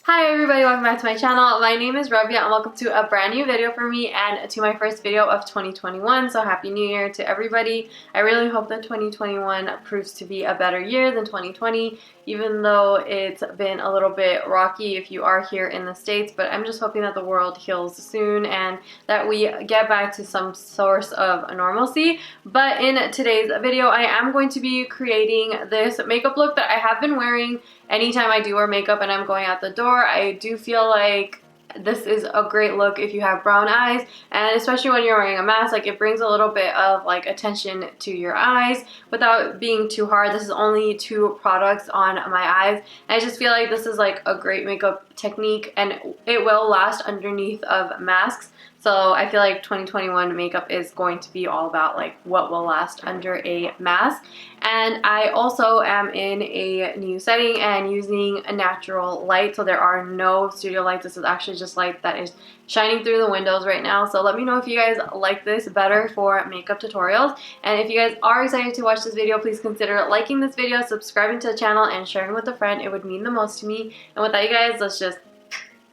Hi everybody, welcome back to my channel. My name is Revlon and welcome to a brand new video for me and to my first video of 2021. So happy new year to everybody. I really hope that 2021 proves to be a better year than 2020, even though it's been a little bit rocky if you are here in the States, but I'm just hoping that the world heals soon and that we get back to some source of normalcy. But in today's video, I am going to be creating this makeup look that I have been wearing anytime I do wear makeup and I'm going out the door. I do feel like this is a great look if you have brown eyes, and especially when you're wearing a mask, like it brings a little bit of like attention to your eyes without being too hard. This is only 2 products on my eyes, and I just feel like this is like a great makeup technique and it will last underneath of masks. So I feel like 2021 makeup is going to be all about like what will last under a mask. And I also am in a new setting and using a natural light, so there are no studio lights. This is actually just light that is shining through the windows right now. So let me know if you guys like this better for makeup tutorials. And if you guys are excited to watch this video, please consider liking this video, subscribing to the channel, and sharing with a friend. It would mean the most to me. And with that, you guys, let's just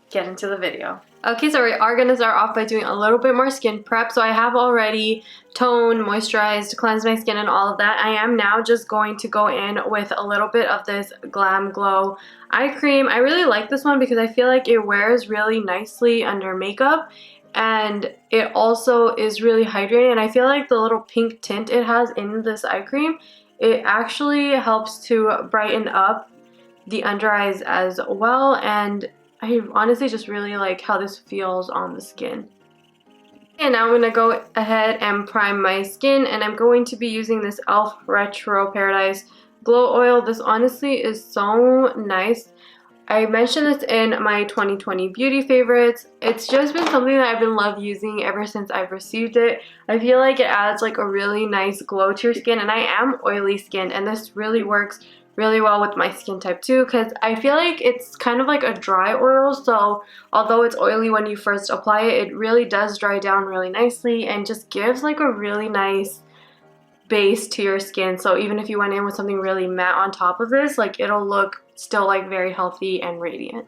get into the video. Okay, so we are going to start off by doing a little bit more skin prep. So I have already toned, moisturized, cleansed my skin and all of that. I am now just going to go in with a little bit of this Glam Glow eye cream. I really like this one because I feel like it wears really nicely under makeup, and it also is really hydrating, and I feel like the little pink tint it has in this eye cream, it actually helps to brighten up the under eyes as well, and I honestly just really like how this feels on the skin. And now I'm going to go ahead and prime my skin, and I'm going to be using this e.l.f. Retro Paradise Glow Oil. This honestly is so nice. I mentioned this in my 2020 beauty favorites. It's just been something that I've been love using ever since I've received it. I feel like it adds like a really nice glow to your skin, and I am oily skinned, and this really works really well with my skin type too, because I feel like it's kind of like a dry oil, so although it's oily when you first apply it, it really does dry down really nicely and just gives like a really nice base to your skin. So even if you went in with something really matte on top of this, like it'll look still like very healthy and radiant.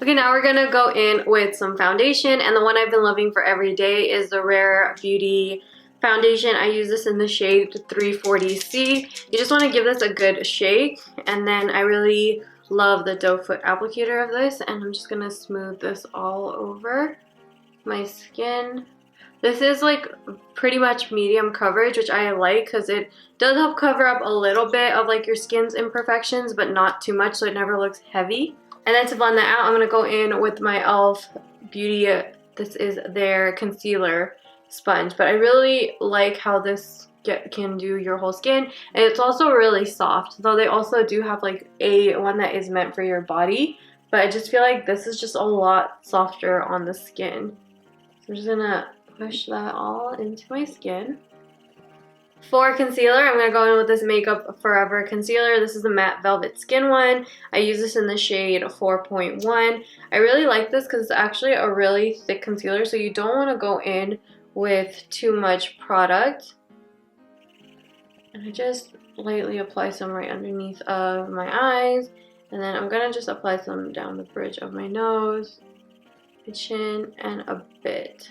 Okay, now we're gonna go in with some foundation, and the one I've been loving for every day is the Rare Beauty foundation. I use this in the shade 340C. You just want to give this a good shake, and then I really love the doe foot applicator of this, and I'm just gonna smooth this all over my skin. This is like pretty much medium coverage, which I like because it does help cover up a little bit of like your skin's imperfections, but not too much so it never looks heavy. And then to blend that out, I'm gonna go in with my e.l.f. Beauty, this is their concealer sponge, but I really like how this can do your whole skin, and it's also really soft, though they also do have like one that is meant for your body, but I just feel like this is just a lot softer on the skin. So I'm just gonna push that all into my skin. For concealer, I'm going to go in with this Makeup Forever concealer. This is the Matte Velvet Skin one. I use this in the shade 4.1. I really like this because it's actually a really thick concealer, so you don't want to go in with too much product. And I just lightly apply some right underneath of my eyes, and then I'm going to just apply some down the bridge of my nose, my chin, and a bit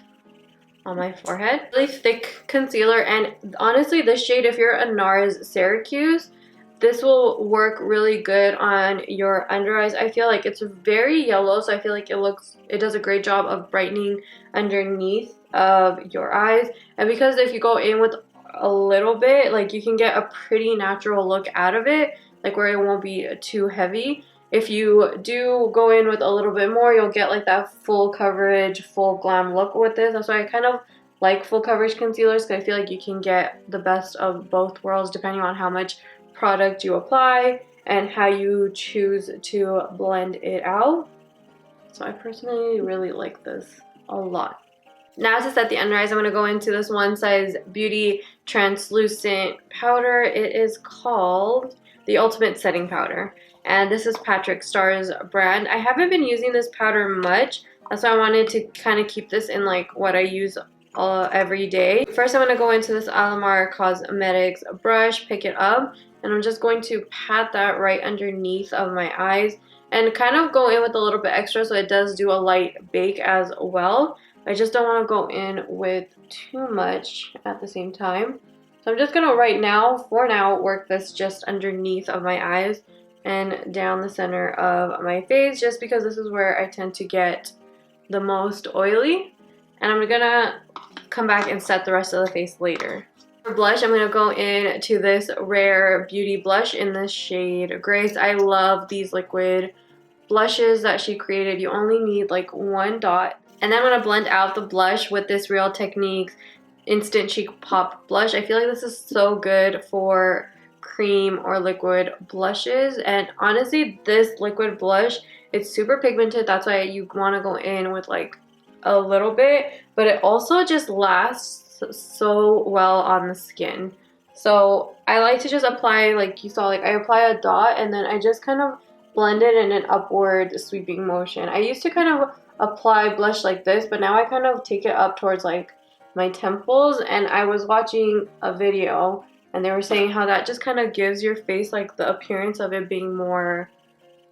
on my forehead. Really thick concealer, and honestly this shade, if you're a NARS Syracuse, this will work really good on your under eyes. I feel like it's very yellow, so I feel like it does a great job of brightening underneath of your eyes. And because if you go in with a little bit, like you can get a pretty natural look out of it, like where it won't be too heavy. If you do go in with a little bit more, you'll get like that full coverage, full glam look with this. That's why I kind of like full coverage concealers, because I feel like you can get the best of both worlds depending on how much product you apply and how you choose to blend it out. So I personally really like this a lot. Now to set the under eyes, I'm going to go into this One Size Beauty translucent powder. It is called the Ultimate Setting Powder, and this is Patrick Starr's brand. I haven't been using this powder much, that's why I wanted to kind of keep this in like what I use every day. First, I'm going to go into this Alamar Cosmetics brush, pick it up, and I'm just going to pat that right underneath of my eyes. and kind of go in with a little bit extra so it does do a light bake as well. I just don't want to go in with too much at the same time. So I'm just going to for now, work this just underneath of my eyes and down the center of my face, just because this is where I tend to get the most oily. And I'm going to come back and set the rest of the face later. For blush, I'm going to go in to this Rare Beauty blush in the shade Grace. I love these liquid blushes that she created. You only need like one dot. And then I'm going to blend out the blush with this Real Techniques Instant Cheek Pop blush. I feel like this is so good for cream or liquid blushes. And honestly, this liquid blush, it's super pigmented. That's why you want to go in with like a little bit. But it also just lasts so well on the skin. So I like to just apply, like you saw, like I apply a dot and then I just kind of blend it in an upward sweeping motion. I used to kind of apply blush like this, but now I kind of take it up towards like my temples. And I was watching a video and they were saying how that just kind of gives your face like the appearance of it being more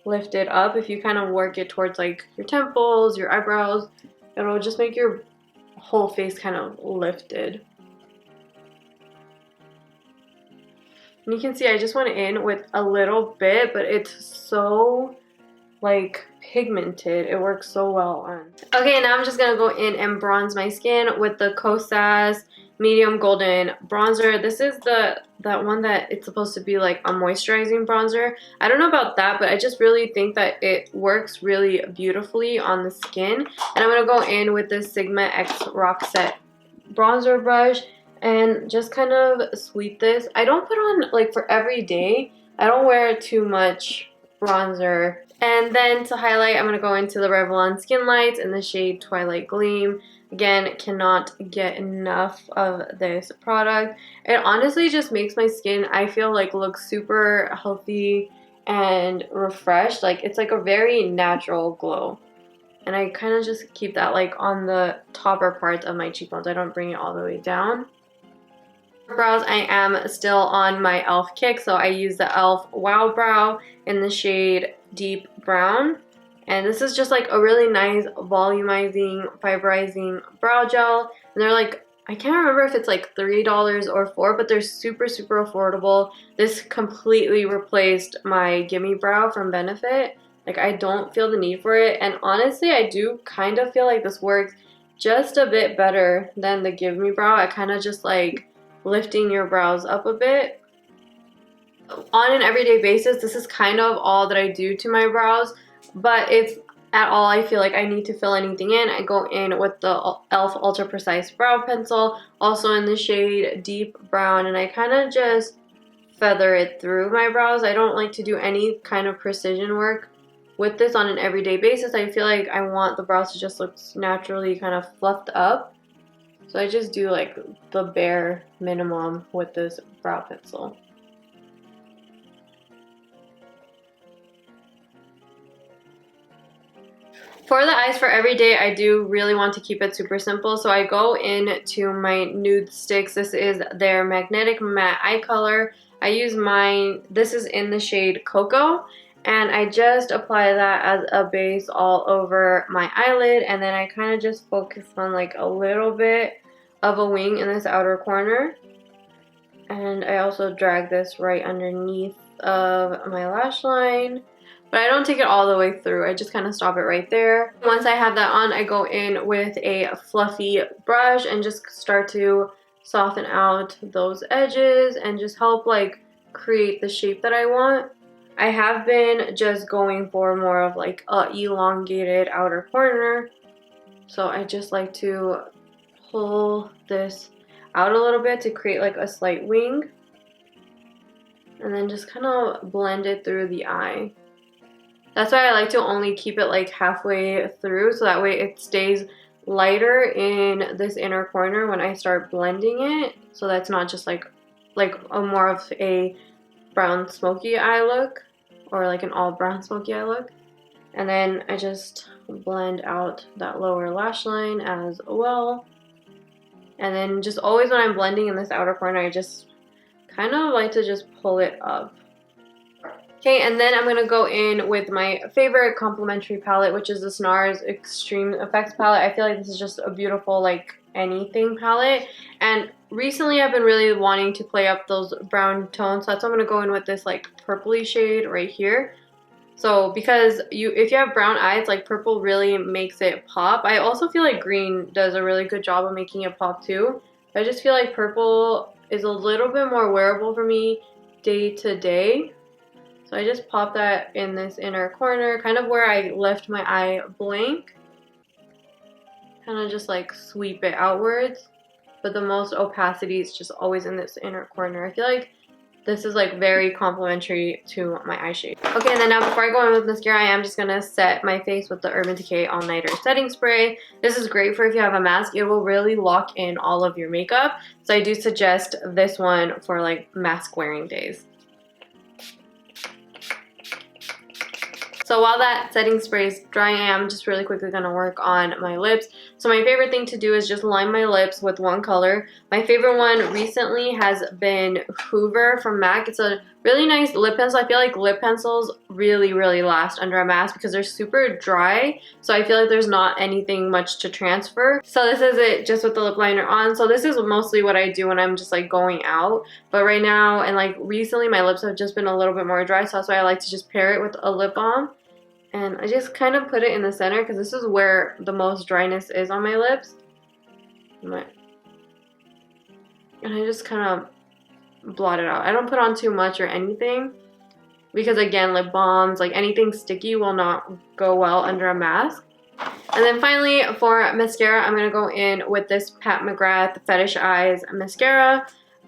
lifted up. If you kind of work it towards like your temples, your eyebrows, it'll just make your whole face kind of lifted. And you can see I just went in with a little bit, but it's so like pigmented. It works so well on. Okay, now I'm just gonna go in and bronze my skin with the Kosas medium golden bronzer. This is that one that it's supposed to be like a moisturizing bronzer. I don't know about that, but I just really think that it works really beautifully on the skin. And I'm gonna go in with this Sigma X Rock Set bronzer brush and just kind of sweep this. I don't put on like for every day. I don't wear too much bronzer. And then to highlight, I'm going to go into the Revlon Skin Lights in the shade Twilight Gleam. Again, cannot get enough of this product. It honestly just makes my skin, I feel like, look super healthy and refreshed. Like it's like a very natural glow. And I kind of just keep that like on the topper parts of my cheekbones. I don't bring it all the way down. For brows, I am still on my e.l.f. kick, so I use the e.l.f. Wow Brow in the shade Deep Brown. And this is just like a really nice volumizing, fiberizing brow gel. And they're like, I can't remember if it's like $3 or $4, but they're super, super affordable. This completely replaced my Gimme Brow from Benefit. Like I don't feel the need for it. And honestly, I do kind of feel like this works just a bit better than the Gimme Brow. I kind of just like lifting your brows up a bit. On an everyday basis, this is kind of all that I do to my brows, but if at all I feel like I need to fill anything in, I go in with the e.l.f. Ultra Precise Brow Pencil, also in the shade Deep Brown, and I kind of just feather it through my brows. I don't like to do any kind of precision work with this on an everyday basis. I feel like I want the brows to just look naturally kind of fluffed up. So I just do like the bare minimum with this brow pencil. For the eyes for every day, I do really want to keep it super simple. So I go into my Nudestix. This is their Magnetic Matte Eye Color. I use mine, this is in the shade Cocoa. And I just apply that as a base all over my eyelid. And then I kind of just focus on like a little bit of a wing in this outer corner. And I also drag this right underneath of my lash line. But I don't take it all the way through. I just kind of stop it right there. Once I have that on, I go in with a fluffy brush and just start to soften out those edges and just help like create the shape that I want. I have been just going for more of like a elongated outer corner. So I just like to pull this out a little bit to create like a slight wing. And then just kind of blend it through the eye. That's why I like to only keep it like halfway through, so that way it stays lighter in this inner corner when I start blending it. So that's not just like a more of a brown smoky eye look, or like an all brown smoky eye look. And then I just blend out that lower lash line as well. And then just always when I'm blending in this outer corner, I just kind of like to just pull it up. Okay, and then I'm going to go in with my favorite complementary palette, which is this NARS Extreme Effects palette. I feel like this is just a beautiful, like, anything palette. And recently I've been really wanting to play up those brown tones, so that's why I'm going to go in with this, like, purpley shade right here. So because if you have brown eyes, like, purple really makes it pop. I also feel like green does a really good job of making it pop too. I just feel like purple is a little bit more wearable for me day to day. So I just pop that in this inner corner, kind of where I left my eye blank. Kind of just like sweep it outwards. But the most opacity is just always in this inner corner. I feel like this is like very complementary to my eye shade. Okay, and then now before I go in with mascara, I am just going to set my face with the Urban Decay All Nighter Setting Spray. This is great for if you have a mask. It will really lock in all of your makeup. So I do suggest this one for like mask wearing days. So while that setting spray is drying, I am just really quickly going to work on my lips. So my favorite thing to do is just line my lips with one color. My favorite one recently has been Hoover from MAC. It's a really nice lip pencil. I feel like lip pencils really last under a mask because they're super dry. So I feel like there's not anything much to transfer. So this is it just with the lip liner on. So this is mostly what I do when I'm just like going out. But right now and like recently my lips have just been a little bit more dry. So that's why I like to just pair it with a lip balm. And I just kind of put it in the center because this is where the most dryness is on my lips. And I just kind of blot it out. I don't put on too much or anything because again, lip balms, like anything sticky will not go well under a mask. And then finally for mascara, I'm going to go in with this Pat McGrath Fetish Eyes mascara.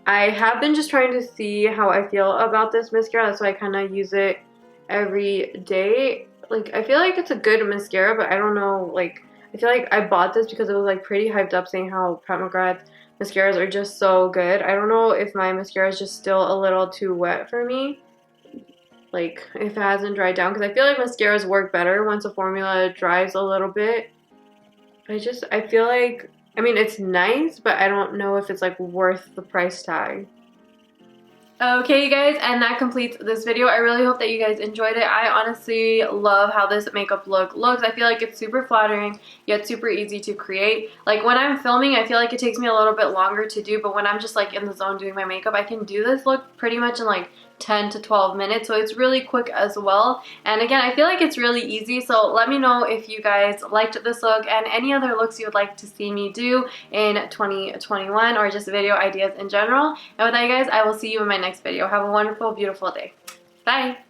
I have been just trying to see how I feel about this mascara. That's why I kind of use it every day. Like, I feel like it's a good mascara, but I don't know, like, I feel like I bought this because it was, like, pretty hyped up saying how Pat McGrath mascaras are just so good. I don't know if my mascara is just still a little too wet for me, like, if it hasn't dried down, because I feel like mascaras work better once a formula dries a little bit. I feel like, I mean, it's nice, but I don't know if it's, like, worth the price tag. Okay, you guys, and that completes this video. I really hope that you guys enjoyed it. I honestly love how this makeup look looks. I feel like it's super flattering, yet super easy to create. Like, when I'm filming, I feel like it takes me a little bit longer to do, but when I'm just, like, in the zone doing my makeup, I can do this look pretty much in, like, 10 to 12 minutes, so it's really quick as well. And again, I feel like it's really easy, so let me know if you guys liked this look and any other looks you would like to see me do in 2021 or just video ideas in general. And with that, you guys, I will see you in my next video. Have a wonderful, beautiful day. Bye!